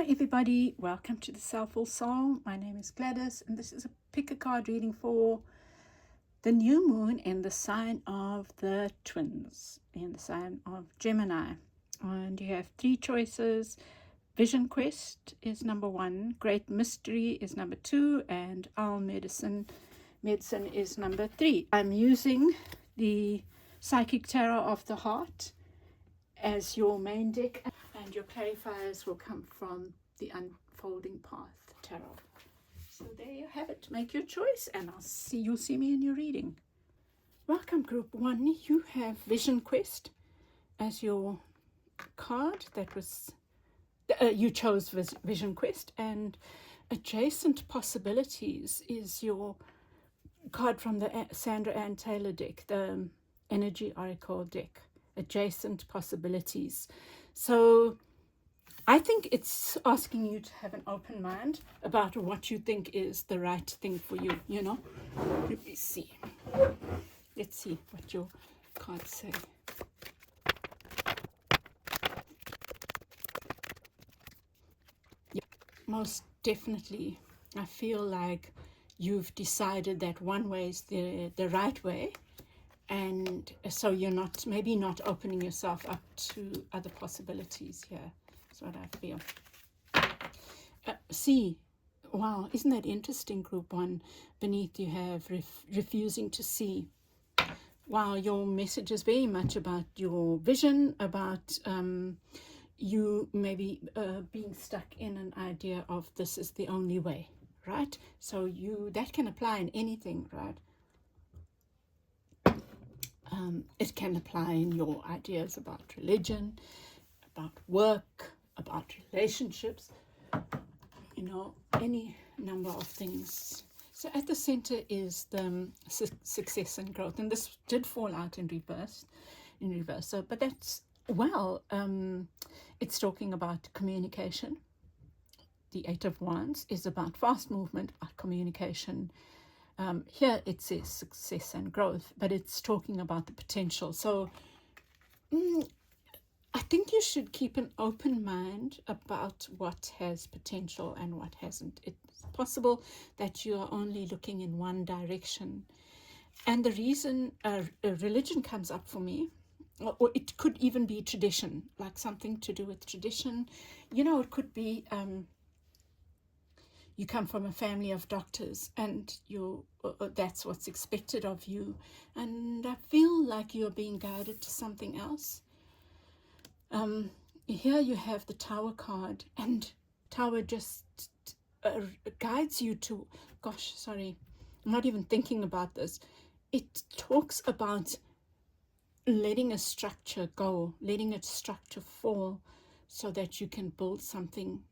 everybody, welcome to the Soulful Soul. My name is Gladys and this is a pick a card reading for the new moon in the sign of the twins, in the sign of Gemini. And you have three choices. Vision Quest is number 1, Great Mystery is number 2, and Owl Medicine is number 3. I'm using the Psychic Tarot of the Heart as your main deck, and your clarifiers will come from the Unfolding Path Tarot. So there you have it. Make your choice, and you'll see me in your reading. Welcome, Group 1. You have Vision Quest as your card. That was you chose Vision Quest, and Adjacent Possibilities is your card from the Sandra Ann Taylor deck, the Energy Oracle deck. Adjacent Possibilities. So I think it's asking you to have an open mind about what you think is the right thing for you, you know. Let me see. Let's see what your cards say. Yeah, most definitely. I feel like you've decided that one way is the right way. And so you're maybe not opening yourself up to other possibilities here. That's what I feel. See, wow, isn't that interesting, Group 1? Beneath you have refusing to see. Wow, your message is very much about your vision, about you maybe being stuck in an idea of this is the only way, right? So that can apply in anything, right? It can apply in your ideas about religion, about work, about relationships, you know, any number of things. So at the center is the success and growth, and this did fall out in reverse. So, but that's, well, it's talking about communication. The 8 of Wands is about fast movement, about communication. Here it says success and growth, but it's talking about the potential. So I think you should keep an open mind about what has potential and what hasn't. It's possible that you are only looking in one direction. And the reason religion comes up for me, or it could even be tradition, like something to do with tradition. You know, it could be you come from a family of doctors and that's what's expected of you. And I feel like you're being guided to something else. Here you have the Tower card, and Tower just guides you to, gosh, sorry, I'm not even thinking about this. It talks about letting a structure go, letting a structure fall so that you can build something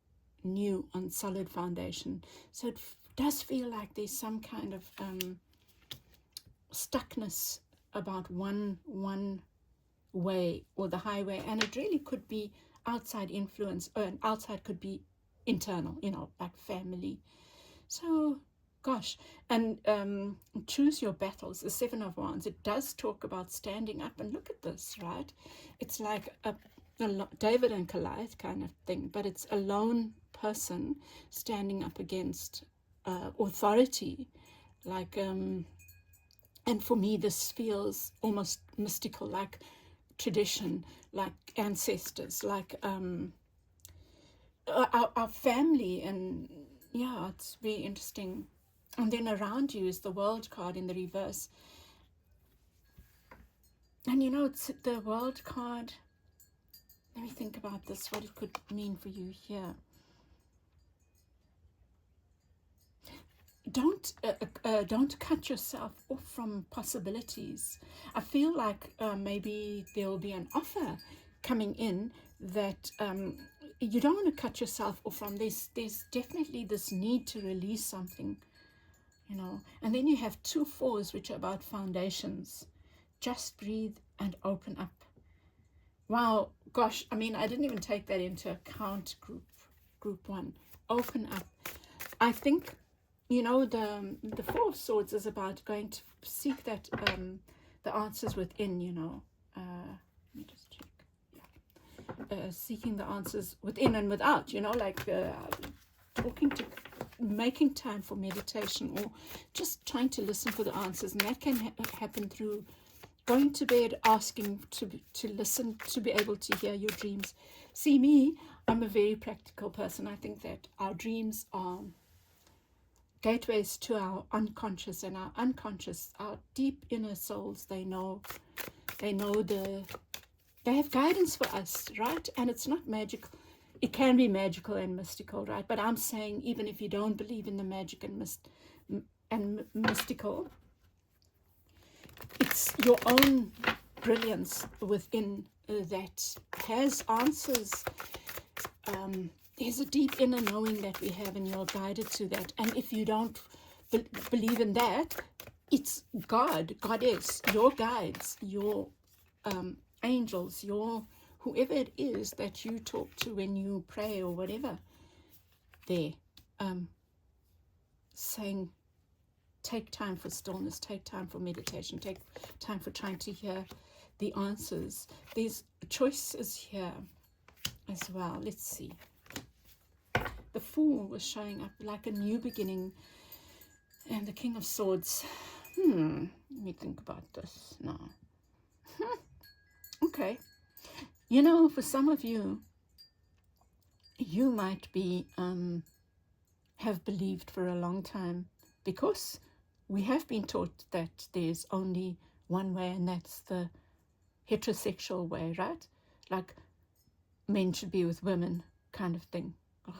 new on solid foundation. So it does feel like there's some kind of stuckness about one way or the highway, and it really could be outside influence, or outside could be internal, you know, like family. So gosh, and choose your battles, the 7 of Wands. It does talk about standing up, and look at this, right? It's like a David and Goliath kind of thing, but it's a lone person standing up against authority, like and for me this feels almost mystical, like tradition, like ancestors, like our family. And yeah, it's very interesting. And then around you is the World card in the reverse, and you know, it's the World card. Let me think about this, what it could mean for you here. Don't cut yourself off from possibilities. I feel like maybe there will be an offer coming in that you don't want to cut yourself off from. There's definitely this need to release something, you know. And then you have 2 4s, which are about foundations. Just breathe and open up. Wow, gosh, I mean, I didn't even take that into account, group 1. Open up. I think, you know, the 4 of Swords is about going to seek that the answers within, you know. Let me just check. Yeah. seeking the answers within and without, you know, like talking to, making time for meditation, or just trying to listen for the answers. And that can happen through going to bed, asking to listen, to be able to hear your dreams. See me, I'm a very practical person. I think that our dreams are gateways to our unconscious, and our unconscious, our deep inner souls, they have guidance for us, right? And it's not magical. It can be magical and mystical, right? But I'm saying, even if you don't believe in the magic and mystical, it's your own brilliance within that has answers. There's a deep inner knowing that we have, and you're guided to that. And if you don't believe in that, it's God, Goddess, your guides, your angels, your whoever it is that you talk to when you pray or whatever. They're saying, take time for stillness, take time for meditation, take time for trying to hear the answers. There's choices here as well. Let's see. The Fool was showing up like a new beginning, and the King of Swords. Let me think about this now. Okay. You know, for some of you, you might be have believed for a long time, because we have been taught that there's only one way, and that's the heterosexual way, right? Like men should be with women kind of thing. Ugh.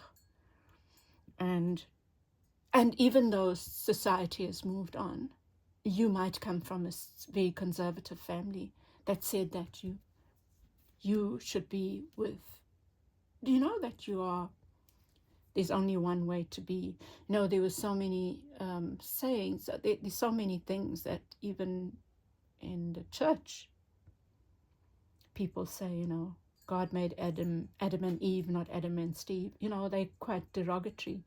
And even though society has moved on, you might come from a very conservative family that said that you should be with, do you know that there's only one way to be? No, there were so many sayings, there's so many things that even in the church, people say, you know, God made Adam and Eve, not Adam and Steve. You know, they're quite derogatory.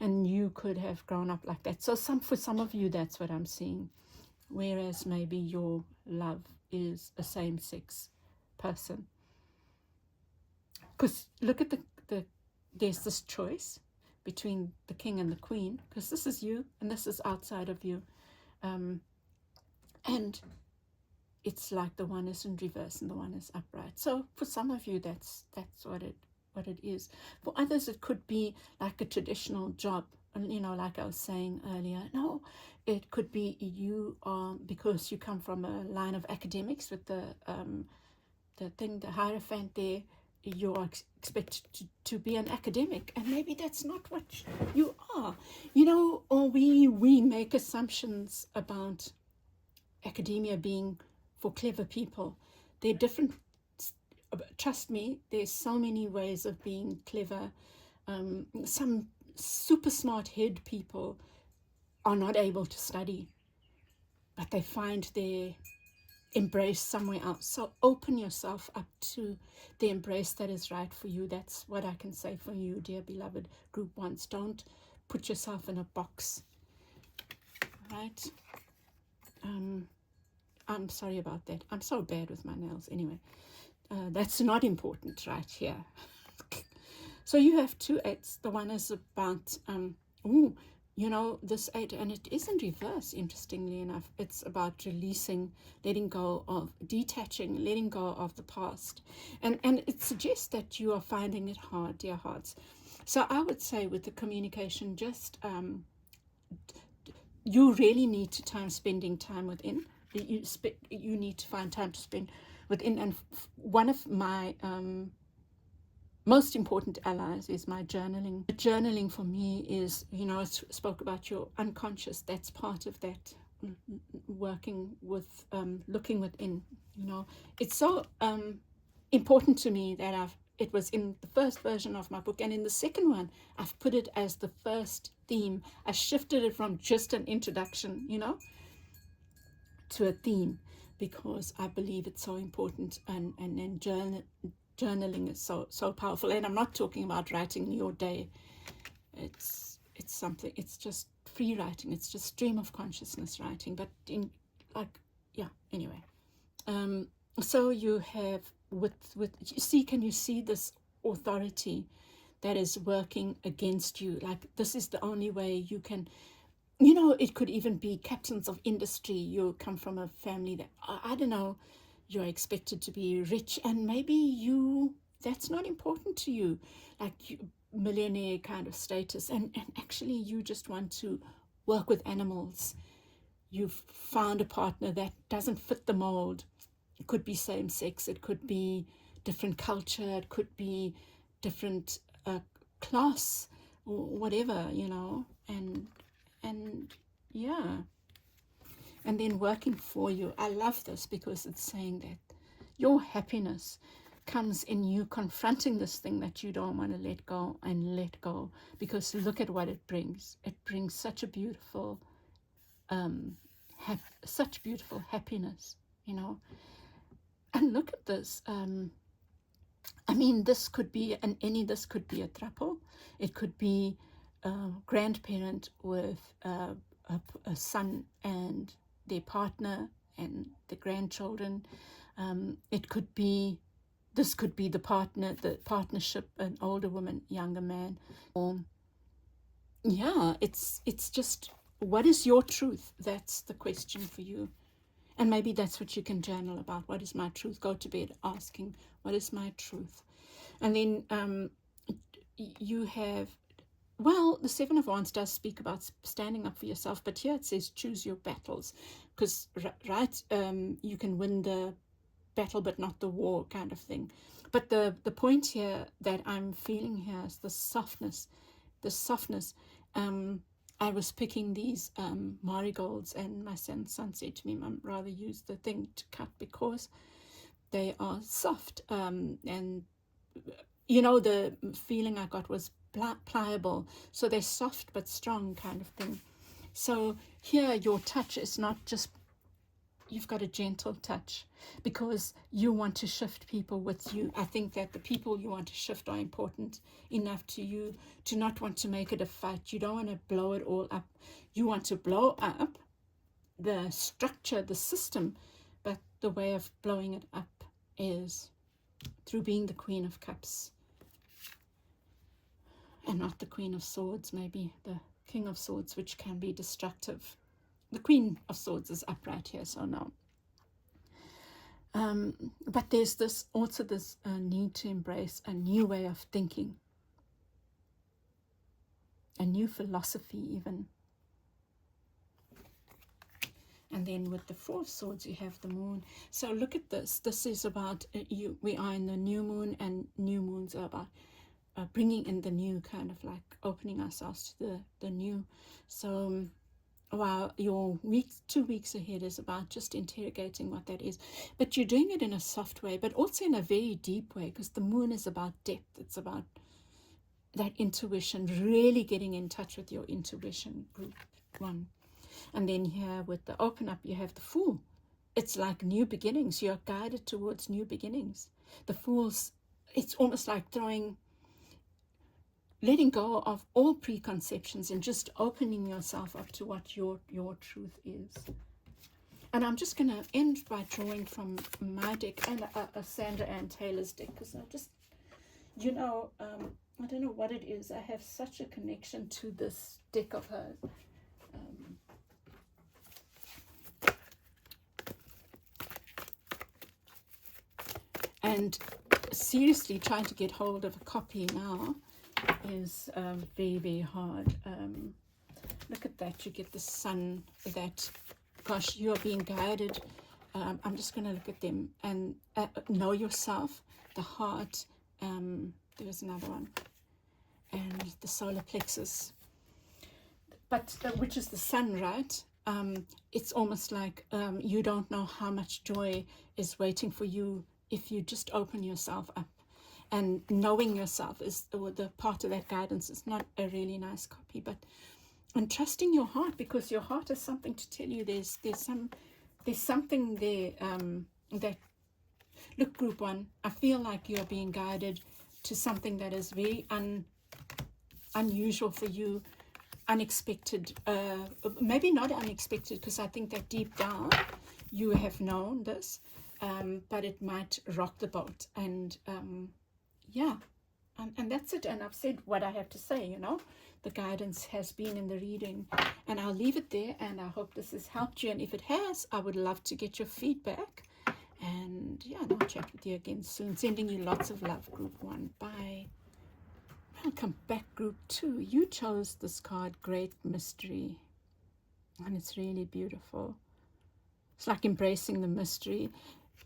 And you could have grown up like that. So for some of you, that's what I'm seeing. Whereas maybe your love is a same-sex person. Because look at there's this choice between the king and the queen, because this is you and this is outside of you. And it's like the one is in reverse and the one is upright. So for some of you, that's what it is. For others, it could be like a traditional job. And, you know, like I was saying earlier, no, it could be you are, because you come from a line of academics with the Hierophant there, you are expected to be an academic, and maybe that's not what you are, you know. Or we make assumptions about academia being for clever people. They're different. Trust me, there's so many ways of being clever. Some super smart head people are not able to study, but they find their embrace somewhere else. So open yourself up to the embrace that is right for you. That's what I can say for you, dear beloved group ones. Don't put yourself in a box, right? I'm sorry about that. I'm so bad with my nails. Anyway, that's not important right here. So you have 2 8s. The one is about, you know, this 8, and it is in reverse, interestingly enough. It's about releasing, letting go of, detaching, letting go of the past. And it suggests that you are finding it hard, dear hearts. So I would say with the communication, just you really need to spending time within. You need to find time to spend within. And one of my most important allies is my journaling. Journaling for me is, you know, I spoke about your unconscious. That's part of that, working with, looking within, you know. It's so important to me that it was in the first version of my book, and in the second one, I've put it as the first theme. I shifted it from just an introduction, you know, to a theme, because I believe it's so important, and then journaling is so powerful. And I'm not talking about writing your day. It's something, it's just free writing, it's just stream of consciousness writing, but in, like, yeah, anyway. So you have can you see this authority that is working against you? Like, this is the only way you can, it could even be captains of industry. You come from a family that, I don't know, you're expected to be rich, and maybe that's not important to you, like millionaire kind of status, and actually you just want to work with animals. You've found a partner that doesn't fit the mold. It could be same sex, it could be different culture, it could be different class, or whatever, and yeah. And then working for you. I love this because it's saying that your happiness comes in you confronting this thing that you don't want to let go, and let go, because look at what it brings. It brings such a beautiful such beautiful happiness, and look at this. This could be this could be a throuple. It could be a grandparent with a son and their partner and the grandchildren. This could be the partnership, an older woman, younger man. It's just, what is your truth? That's the question for you. And maybe that's what you can journal about. What is my truth? Go to bed asking, what is my truth? And then you have, the Seven of Wands does speak about standing up for yourself, but here it says choose your battles, because you can win the battle but not the war, kind of thing. But the point here that I'm feeling here is the softness. I was picking these marigolds, and my son said to me, Mum, rather use the thing to cut because they are soft. And the feeling I got was pliable. So they're soft but strong, kind of thing. So here your touch is not just, you've got a gentle touch, because you want to shift people with you. I think that the people you want to shift are important enough to you to not want to make it a fight. You don't want to blow it all up. You want to blow up the structure, the system, but the way of blowing it up is through being the Queen of Cups, and not the Queen of Swords, maybe the King of Swords, which can be destructive. The Queen of Swords is upright here, so no. But there's this need to embrace a new way of thinking, a new philosophy even. And then with the Four of Swords, you have the Moon. So look at this. This is about we are in the new moon, and new moons are about bringing in the new, kind of like opening ourselves to the new. So wow, your 2 weeks ahead is about just interrogating what that is. But you're doing it in a soft way, but also in a very deep way, because the moon is about depth. It's about that intuition, really getting in touch with your intuition, group one. And then here with the open up, you have the Fool. It's like new beginnings. You're guided towards new beginnings. The Fool's, it's almost like letting go of all preconceptions and just opening yourself up to what your truth is. And I'm just going to end by drawing from my deck and a Sandra Ann Taylor's deck, because I just, I don't know what it is. I have such a connection to this deck of hers. And seriously, trying to get hold of a copy now is very, very hard. Look at that. You get the Sun, that, gosh, you are being guided. I'm just going to look at them and know yourself, the heart. There's another one, and the solar plexus, but which is the Sun, right? It's almost like you don't know how much joy is waiting for you if you just open yourself up. And knowing yourself is the part of that guidance. Is not a really nice copy, and trusting your heart, because your heart has something to tell you. There's something there that, look, group one, I feel like you're being guided to something that is very unusual for you, unexpected, maybe not unexpected, because I think that deep down you have known this, but it might rock the boat. And yeah, and that's it. And I've said what I have to say, you know. The guidance has been in the reading, and I'll leave it there, and I hope this has helped you. And if it has, I would love to get your feedback. And yeah, and I'll chat with you again soon. Sending you lots of love, Group 1. Bye. Welcome back, Group 2. You chose this card, Great Mystery, and it's really beautiful. It's like embracing the mystery,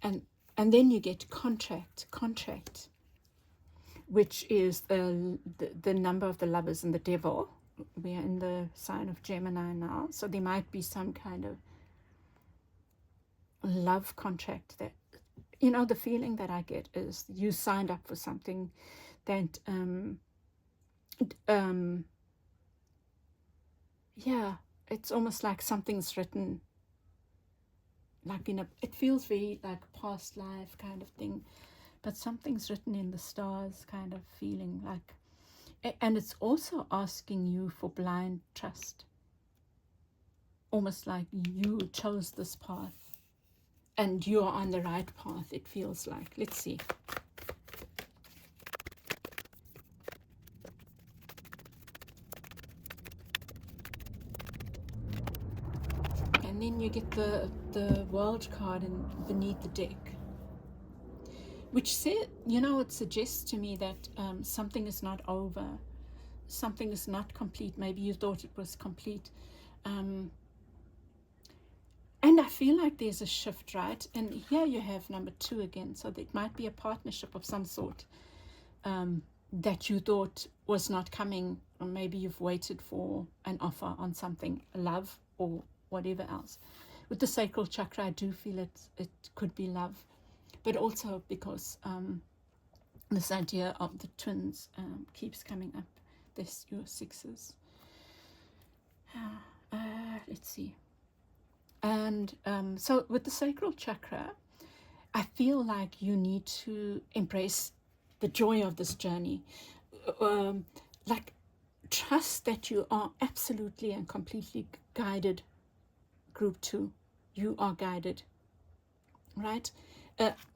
and then you get contract, which is the number of the lovers and the devil. We are in the sign of Gemini now, so there might be some kind of love contract that, you know, the feeling that I get is you signed up for something that yeah, it's almost like something's written, like it feels very like past life kind of thing, but something's written in the stars kind of feeling like. And it's also asking you for blind trust, almost like you chose this path and you're on the right path, it feels like. Let's see. And then you get the world card beneath the deck, which said, you know, it suggests to me that something is not over, something is not complete. Maybe you thought it was complete. And I feel like there's a shift, right? And here you have number 2 again. So it might be a partnership of some sort that you thought was not coming. Or maybe you've waited for an offer on something, love or whatever else. With the sacral chakra, I do feel it could be love. But also because this idea of the twins keeps coming up. There's your 6s. Let's see. And so with the sacral chakra, I feel like you need to embrace the joy of this journey. Like trust that you are absolutely and completely guided, Group 2. You are guided, right?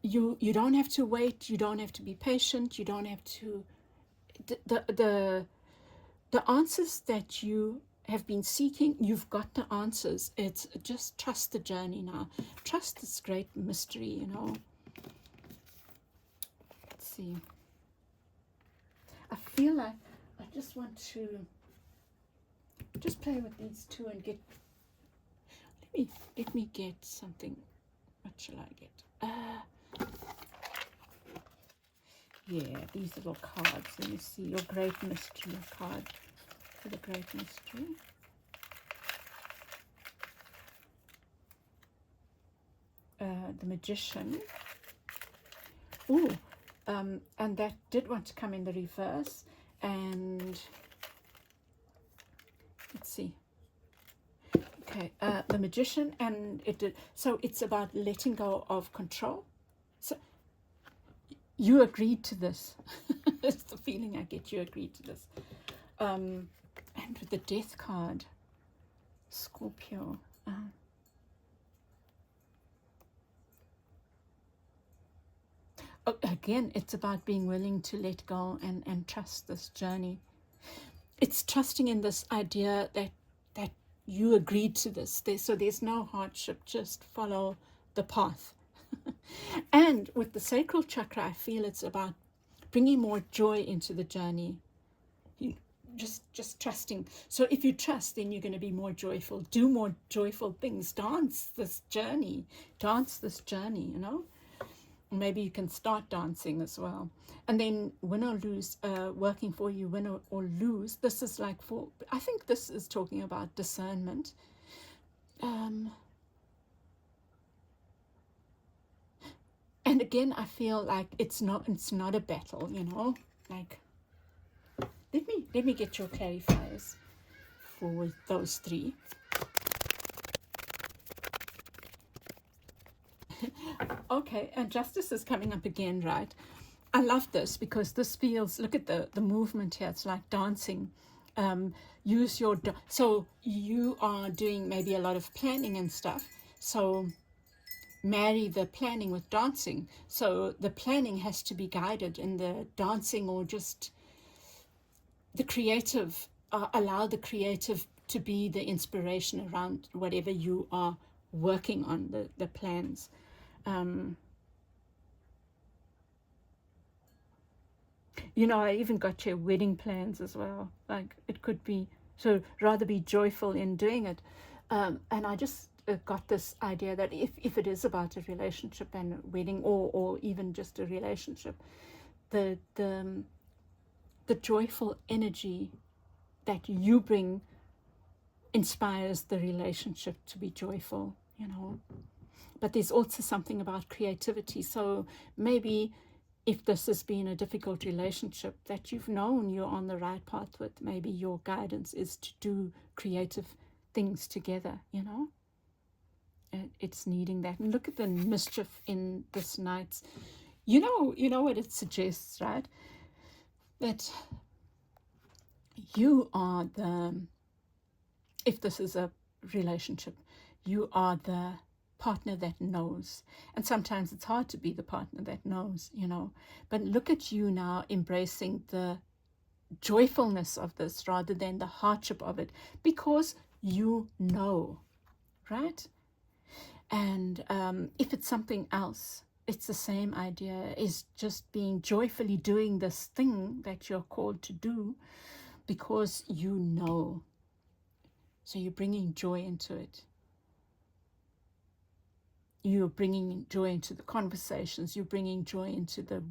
You don't have to wait. You don't have to be patient. You don't have to... The answers that you have been seeking, you've got the answers. It's just trust the journey now. Trust this great mystery, you know. Let's see. I feel like I just want to just play with these 2 and get... Let me get something. What shall I get? Yeah, these little cards. Let me see. Your great mystery card for the great mystery. The magician. Oh, and that did want to come in the reverse. And let's see. Okay, the magician, and it did. So it's about letting go of control. So you agreed to this. It's the feeling I get. You agreed to this. And with the death card, Scorpio. Again, it's about being willing to let go and trust this journey. It's trusting in this idea that you agreed to this. So there's no hardship. Just follow the path. And with the sacral chakra, I feel it's about bringing more joy into the journey. Just trusting. So if you trust, then you're going to be more joyful. Do more joyful things. Dance this journey, you know. Maybe you can start dancing as well. And then win or lose, working for you, win or lose. This is like I think this is talking about discernment. And again, I feel like it's not a battle, you know. Like, let me get your clarifiers for those 3. Okay, and justice is coming up again, right? I love this because this feels, look at the movement here. It's like dancing. Use your, so you are doing maybe a lot of planning and stuff. So marry the planning with dancing. So the planning has to be guided, and the dancing, or just the creative, allow the creative to be the inspiration around whatever you are working on, the plans. I even got your wedding plans as well. Like, it could be, so rather be joyful in doing it. And I just got this idea that if it is about a relationship and a wedding, or even just a relationship, the joyful energy that you bring inspires the relationship to be joyful, But there's also something about creativity. So maybe if this has been a difficult relationship that you've known you're on the right path with, maybe your guidance is to do creative things together, It's needing that. And look at the mischief in this night's, you know what it suggests, right? That you are if this is a relationship, you are the partner that knows. And sometimes it's hard to be the partner that knows, But look at you now embracing the joyfulness of this rather than the hardship of it, because you know, right? And if it's something else, it's the same idea, is just being joyfully doing this thing that you're called to do because you know. So you're bringing joy into it. You're bringing joy into the conversations. You're bringing joy into the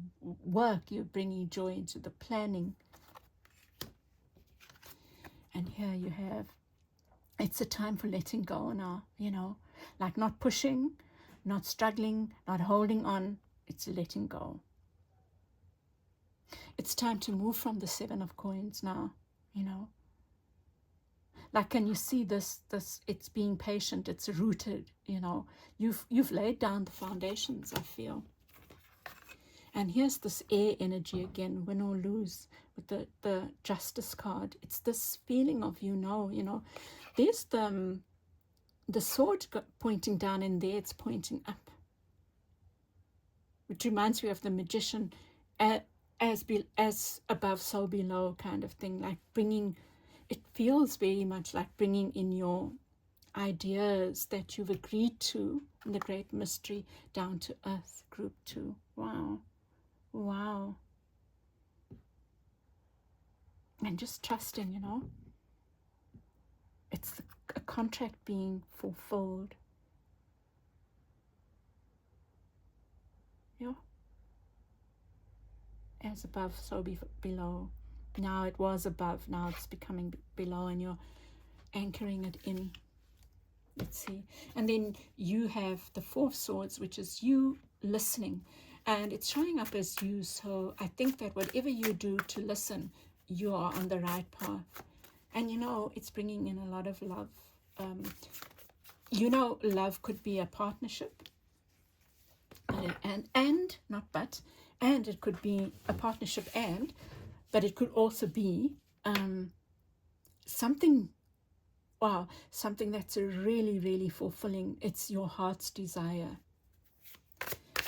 work. You're bringing joy into the planning. And here you have, it's a time for letting go now, like not pushing, not struggling, not holding on. It's letting go. It's time to move from the 7 of coins now, Like, can you see this, it's being patient, it's rooted, You've laid down the foundations, I feel. And here's this air energy again, win or lose, with the Justice card. It's this feeling of, there's the sword pointing down, in there it's pointing up, which reminds me of the Magician, as above, so below kind of thing, like bringing, it feels very much like bringing in your ideas that you've agreed to in the great mystery down to earth, group 2. Wow. And just trusting, it's a contract being fulfilled. As above, so below. Now it was above, now it's becoming below, and you're anchoring it in. Let's see. And then you have the 4 of Swords, which is you listening. And it's showing up as you. So I think that whatever you do to listen, you are on the right path. And it's bringing in a lot of love. Love could be a partnership. And it could be a partnership, but it could also be something that's really, really fulfilling. It's your heart's desire.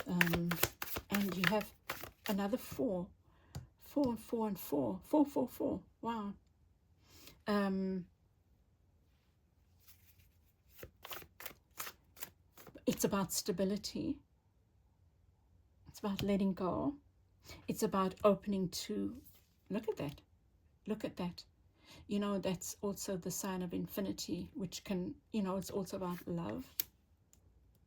And you have another 4 and 4 and 4. 4, 4, 4. Wow. It's about stability. It's about letting go. It's about opening to, look at that. That's also the sign of infinity, which can, it's also about love.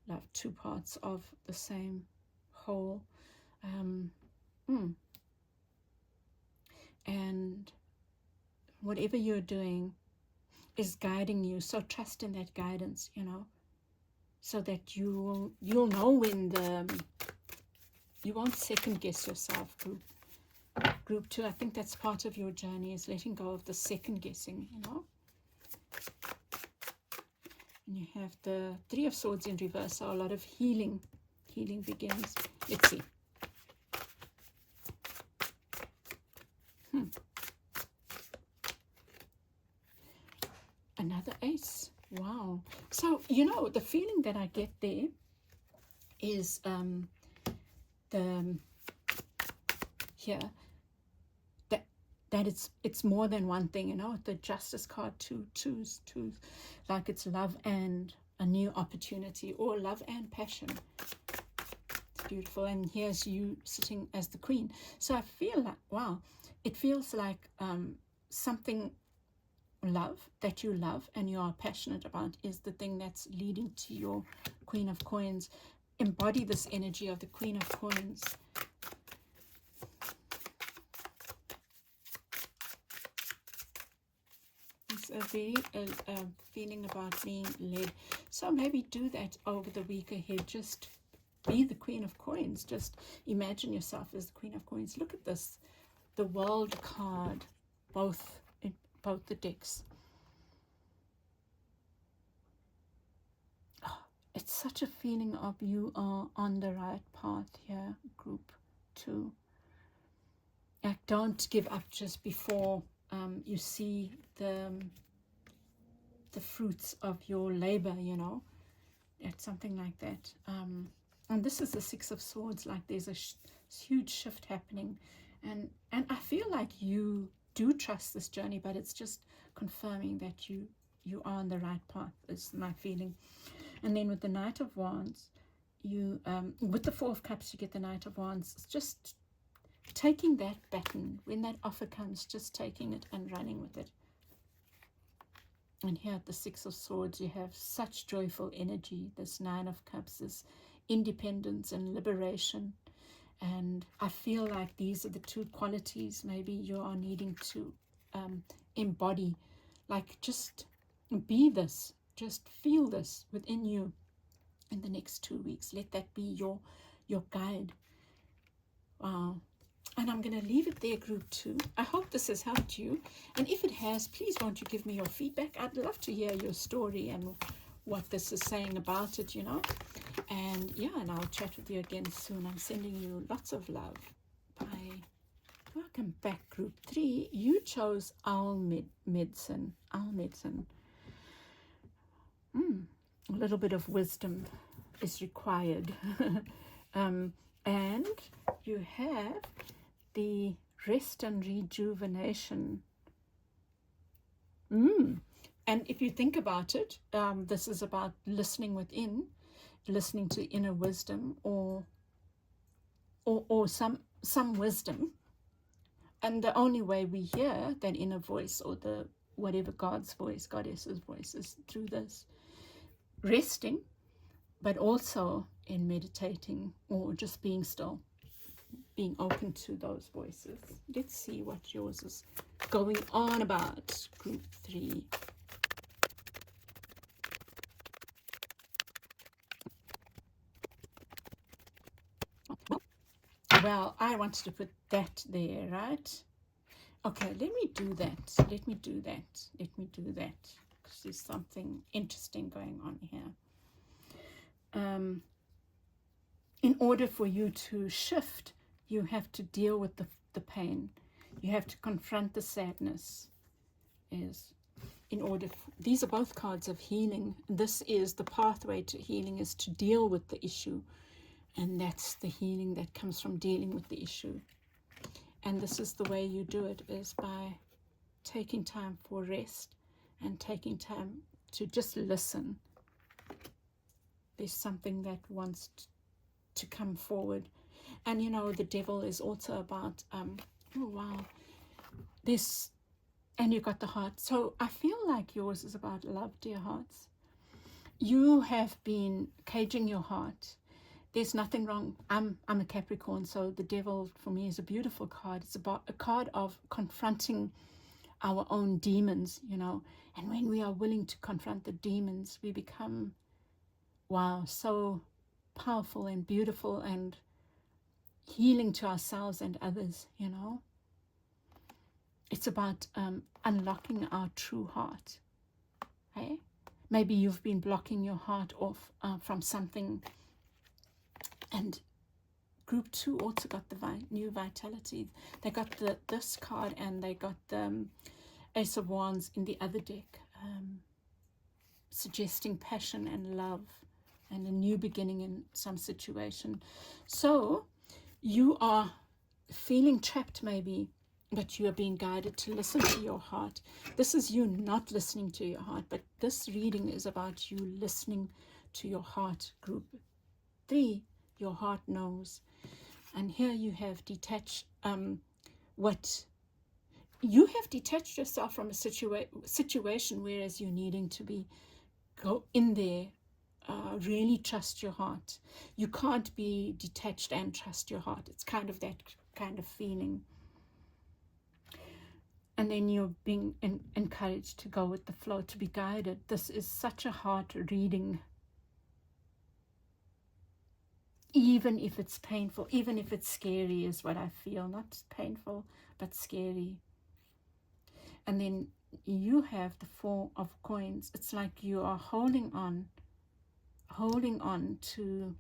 Love, 2 parts of the same whole. And whatever you're doing is guiding you. So trust in that guidance, so that you'll know when you won't second guess yourself, group 2. I think that's part of your journey, is letting go of the second guessing, And you have the 3 of Swords in reverse, so a lot of healing begins. Let's see. Another Ace. Wow. So, the feeling that I get there is the here that it's more than one thing, you know. The Justice card, twos, like it's love and a new opportunity, or love and passion. It's beautiful. And here's you sitting as the Queen. So I feel like, wow, it feels like something love that you love and you are passionate about is the thing that's leading to your Queen of Coins. Embody this energy of the Queen of Coins. It's a very feeling about being led. So maybe do that over the week ahead. Just be the Queen of Coins. Just imagine yourself as the Queen of Coins. Look at this, the World card, both the decks. Oh, it's such a feeling of you are on the right path here, group 2. Like, don't give up just before you see the fruits of your labor, you know. It's something like that. And this is the Six of Swords. Like, there's a huge shift happening, and I feel like you do trust this journey, but it's just confirming that you are on the right path, is my feeling. And then with the Knight of Wands, you with the Four of Cups, you get the Knight of Wands. It's just taking that baton when that offer comes, just taking it and running with it. And here at the Six of Swords, you have such joyful energy. This Nine of Cups, this independence and liberation. And I feel like these are the two qualities maybe you are needing to embody. Like, just be this, just feel this within you in the next 2 weeks. Let that be your guide. Wow. And I'm going to leave it there, group 2. I hope this has helped you. And if it has, please won't you give me your feedback? I'd love to hear your story and what this is saying about it, you know. And yeah, and I'll chat with you again soon. I'm sending you lots of love. Bye. Welcome back, group 3. You chose Owl Medicine. Owl Medicine. A little bit of wisdom is required. And you have the Rest and Rejuvenation. And if you think about it, this is about listening within, listening to inner wisdom, or some wisdom. And the only way we hear that inner voice, or the whatever God's voice, Goddess's voice, is through this resting, but also in meditating or just being still, being open to those voices. Let's see what yours is going on about, group 3. Well, I wanted to put that there, right? Okay, let me do that. Let me do that. Because there's something interesting going on here. In order for you to shift, you have to deal with the pain. You have to confront the sadness. These are both cards of healing. This is the pathway to healing, is to deal with the issue. And that's the healing that comes from dealing with the issue. And this is the way you do it, is by taking time for rest and taking time to just listen. There's something that wants to come forward. And you know, the devil is also about, oh wow, this, and you got the heart. So I feel like yours is about love, dear hearts. You have been caging your heart. There's nothing wrong. I'm a Capricorn, so the devil for me is a beautiful card. It's about a card of confronting our own demons, you know. And when we are willing to confront the demons, we become, wow, so powerful and beautiful and healing to ourselves and others, you know. It's about unlocking our true heart. Hey? Maybe you've been blocking your heart off from something. And group 2 also got the new vitality. They got this card, and they got the Ace of Wands in the other deck, suggesting passion and love and a new beginning in some situation. So you are feeling trapped maybe, but you are being guided to listen to your heart. This is you not listening to your heart, but this reading is about you listening to your heart, group 3. Your heart knows. And here you have detached you have detached yourself from a situation, whereas you're needing to go in there, really trust your heart. You can't be detached and trust your heart. It's kind of that kind of feeling. And then you're being encouraged to go with the flow, to be guided. This is such a hard reading, even if it's painful, even if it's scary, is what I feel. Not painful, but scary. And then you have the 4 of coins. It's like you are holding on to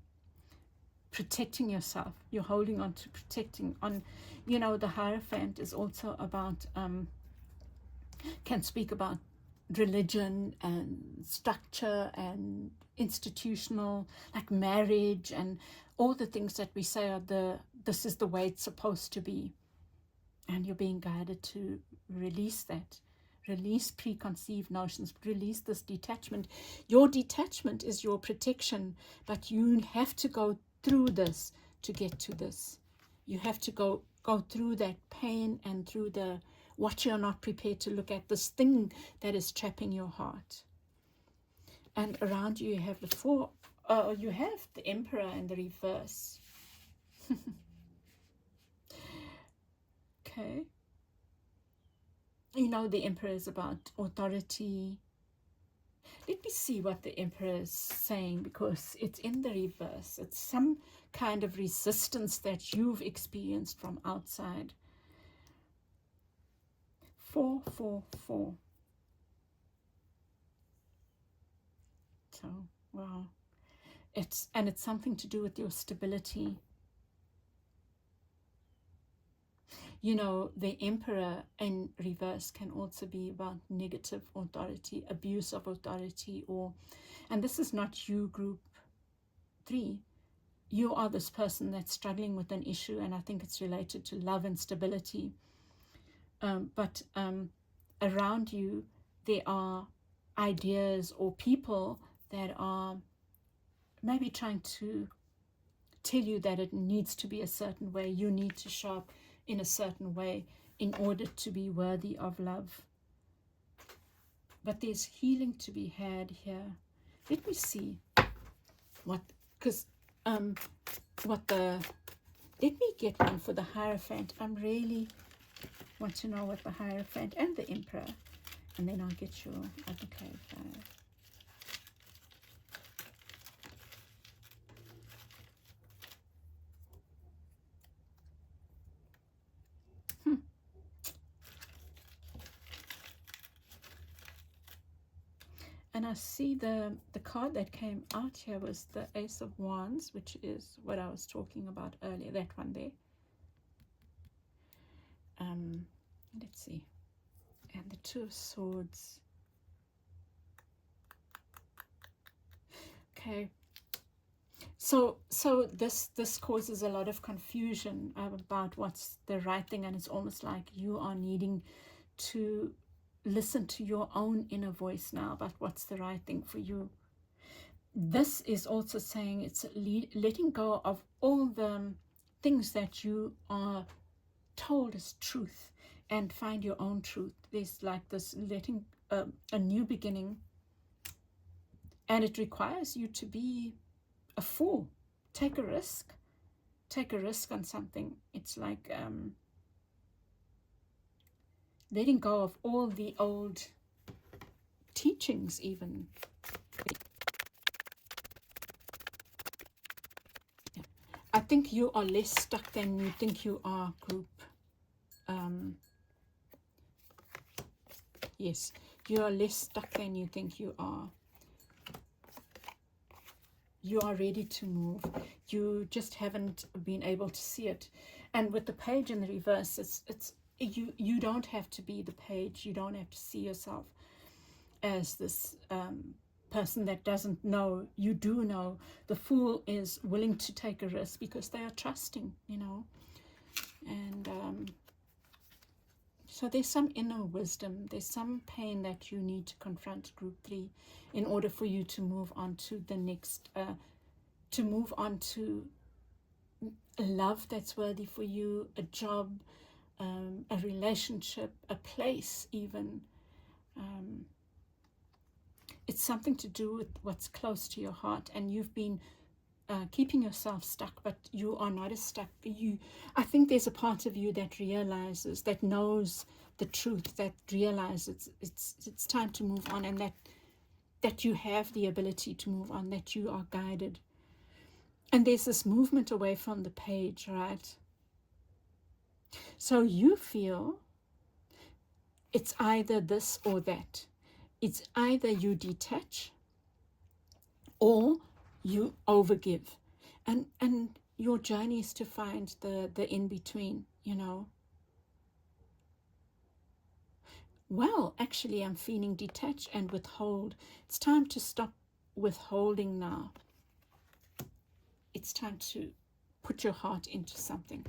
protecting yourself. You're holding on to protecting on, the Hierophant is also about, can speak about religion and structure and institutional, like marriage and all the things that we say are this is the way it's supposed to be. And you're being guided to release that. Release preconceived notions. Release this detachment. Your detachment is your protection, but you have to go through this to get to this. You have to go through that pain and through what you're not prepared to look at, this thing that is trapping your heart. And around you have you have the Emperor in the reverse. Okay. The Emperor is about authority. Let me see what the Emperor is saying, because it's in the reverse. It's some kind of resistance that you've experienced from outside. 4, 4, 4. So, wow. It's something to do with your stability. The Emperor in reverse can also be about negative authority, abuse of authority, and this is not you, group 3. You are this person that's struggling with an issue, and I think it's related to love and stability. But around you, there are ideas or people that are maybe trying to tell you that it needs to be a certain way. You need to show up in a certain way in order to be worthy of love. But there's healing to be had here. Let me see let me get one for the Hierophant. I really want to know what the Hierophant and the Emperor, and then I'll get your other clarifier. And I see the card that came out here was the Ace of Wands, which is what I was talking about earlier, that one there. Let's see. And the 2 of Swords. Okay. So this causes a lot of confusion about what's the right thing, and it's almost like you are needing to listen to your own inner voice now about what's the right thing for you. This is also saying it's letting go of all the things that you are told as truth and find your own truth. There's like this letting a new beginning, and it requires you to be a fool. Take a risk on something. It's like letting go of all the old teachings even. I think you are less stuck than you think you are, group. Yes, you are less stuck than you think you are. You are ready to move. You just haven't been able to see it. And with the Page in the reverse, it's you don't have to be the Page. You don't have to see yourself as this person that doesn't know, you do know. The Fool is willing to take a risk because they are trusting, you know. And so there's some inner wisdom, there's some pain that you need to confront, group 3, in order for you to move on to the next, to move on to a love that's worthy for you, a job, a relationship, a place even. It's something to do with what's close to your heart, and you've been keeping yourself stuck, but you are not as stuck. I think there's a part of you that realizes, that knows the truth, that realizes it's time to move on, and that you have the ability to move on, that you are guided. And there's this movement away from the page, right? So you feel it's either this or that. It's either you detach or you overgive. And your journey is to find the in-between, you know. Well, actually, I'm feeling detach and withhold. It's time to stop withholding now. It's time to put your heart into something.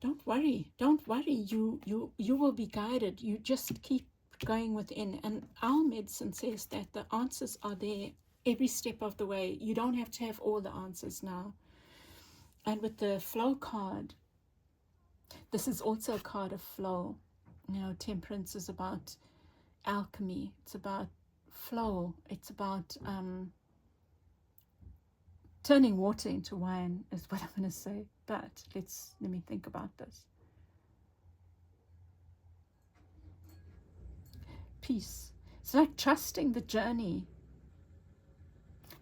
Don't worry. You will be guided. You just keep going within. And our medicine says that the answers are there every step of the way. You don't have to have all the answers now. And with the flow card, this is also a card of flow. You know, temperance is about alchemy. It's about flow. It's about turning water into wine is what I'm going to say. But let me think about this. Peace. It's like trusting the journey.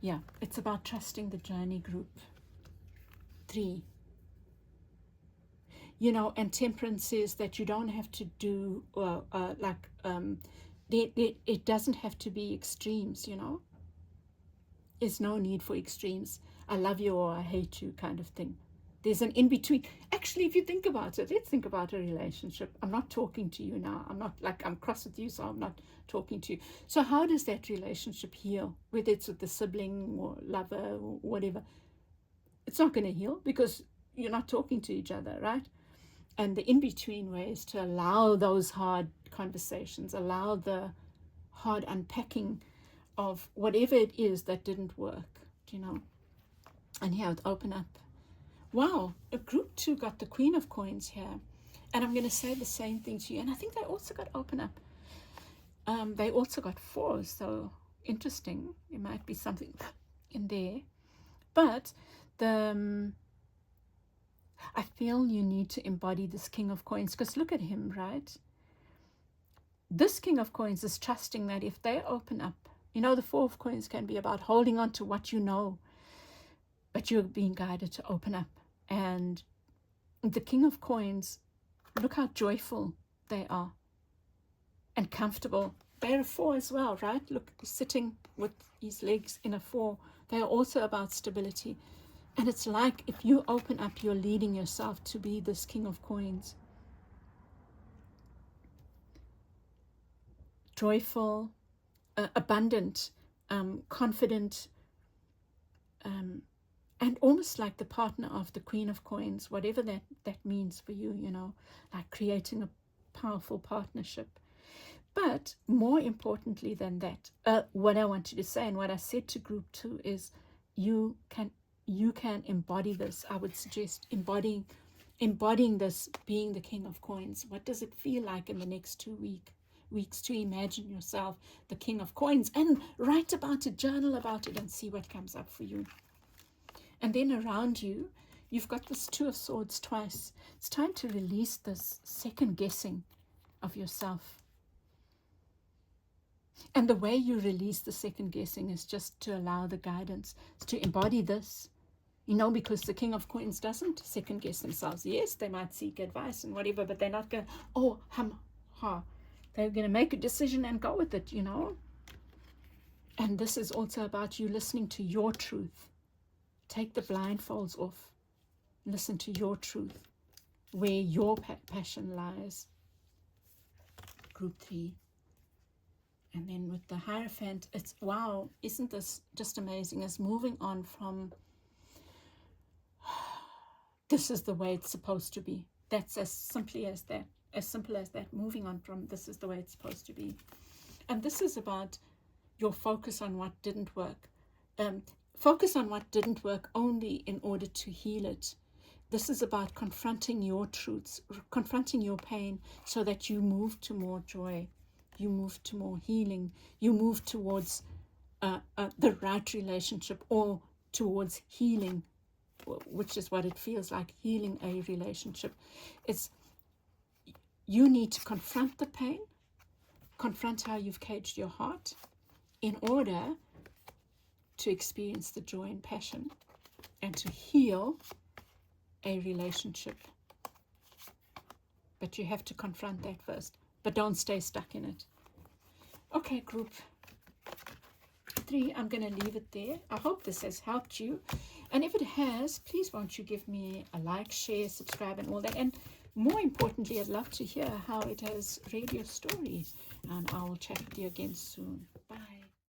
Yeah, it's about trusting the journey, group 3. You know, and temperance says that you don't have to do it doesn't have to be extremes, you know. There's no need for extremes. I love you or I hate you kind of thing. There's an in-between. Actually, if you think about it, let's think about a relationship. I'm not talking to you now. I'm not like I'm cross with you, so I'm not talking to you. So how does that relationship heal? Whether it's with the sibling or lover or whatever. It's not going to heal because you're not talking to each other, right? And the in-between way is to allow those hard conversations, allow the hard unpacking of whatever it is that didn't work, you know. And here, open up. Wow, a group 2 got the Queen of Coins here. And I'm going to say the same thing to you. And I think they also got open up. They also got 4, so interesting. There might be something in there. But I feel you need to embody this King of Coins, because look at him, right? This King of Coins is trusting that if they open up, you know, the 4 of Coins can be about holding on to what you know, but you're being guided to open up. And the King of Coins, look how joyful they are and comfortable. They're a 4 as well, right? Look, sitting with his legs in a 4. They are also about stability. And it's like if you open up, you're leading yourself to be this King of Coins. Joyful, abundant, confident, and almost like the partner of the Queen of Coins, whatever that means for you, you know, like creating a powerful partnership. But more importantly than that, what I wanted to say and what I said to group 2 is you can embody this. I would suggest embodying this, being the King of Coins. What does it feel like in the next 2 weeks to imagine yourself the King of Coins and write about it, journal about it, and see what comes up for you. And then around you, you've got this 2 of Swords twice. It's time to release this second guessing of yourself. And the way you release the second guessing is just to allow the guidance, to embody this. You know, because the King of Coins doesn't second guess themselves. Yes, they might seek advice and whatever, but they're not going, they're going to make a decision and go with it, you know. And this is also about you listening to your truth. Take the blindfolds off. Listen to your truth, where your passion lies. Group 3. And then with the Hierophant, it's, wow, isn't this just amazing? It's moving on from, this is the way it's supposed to be. That's as simply as that. As simple as that. Moving on from, this is the way it's supposed to be. And this is about your focus on what didn't work. Focus on what didn't work only in order to heal it. This is about confronting your truths, confronting your pain, so that you move to more joy, you move to more healing, you move towards the right relationship, or towards healing, which is what it feels like, healing a relationship. It's, you need to confront the pain, confront how you've caged your heart, in order to experience the joy and passion and to heal a relationship. But you have to confront that first, but don't stay stuck in it. Okay, group 3, I'm going to leave it there. I hope this has helped you, and if it has, please won't you give me a like, share, subscribe, and all that. And more importantly, I'd love to hear how it has read your story, and I will chat with you again soon. Bye.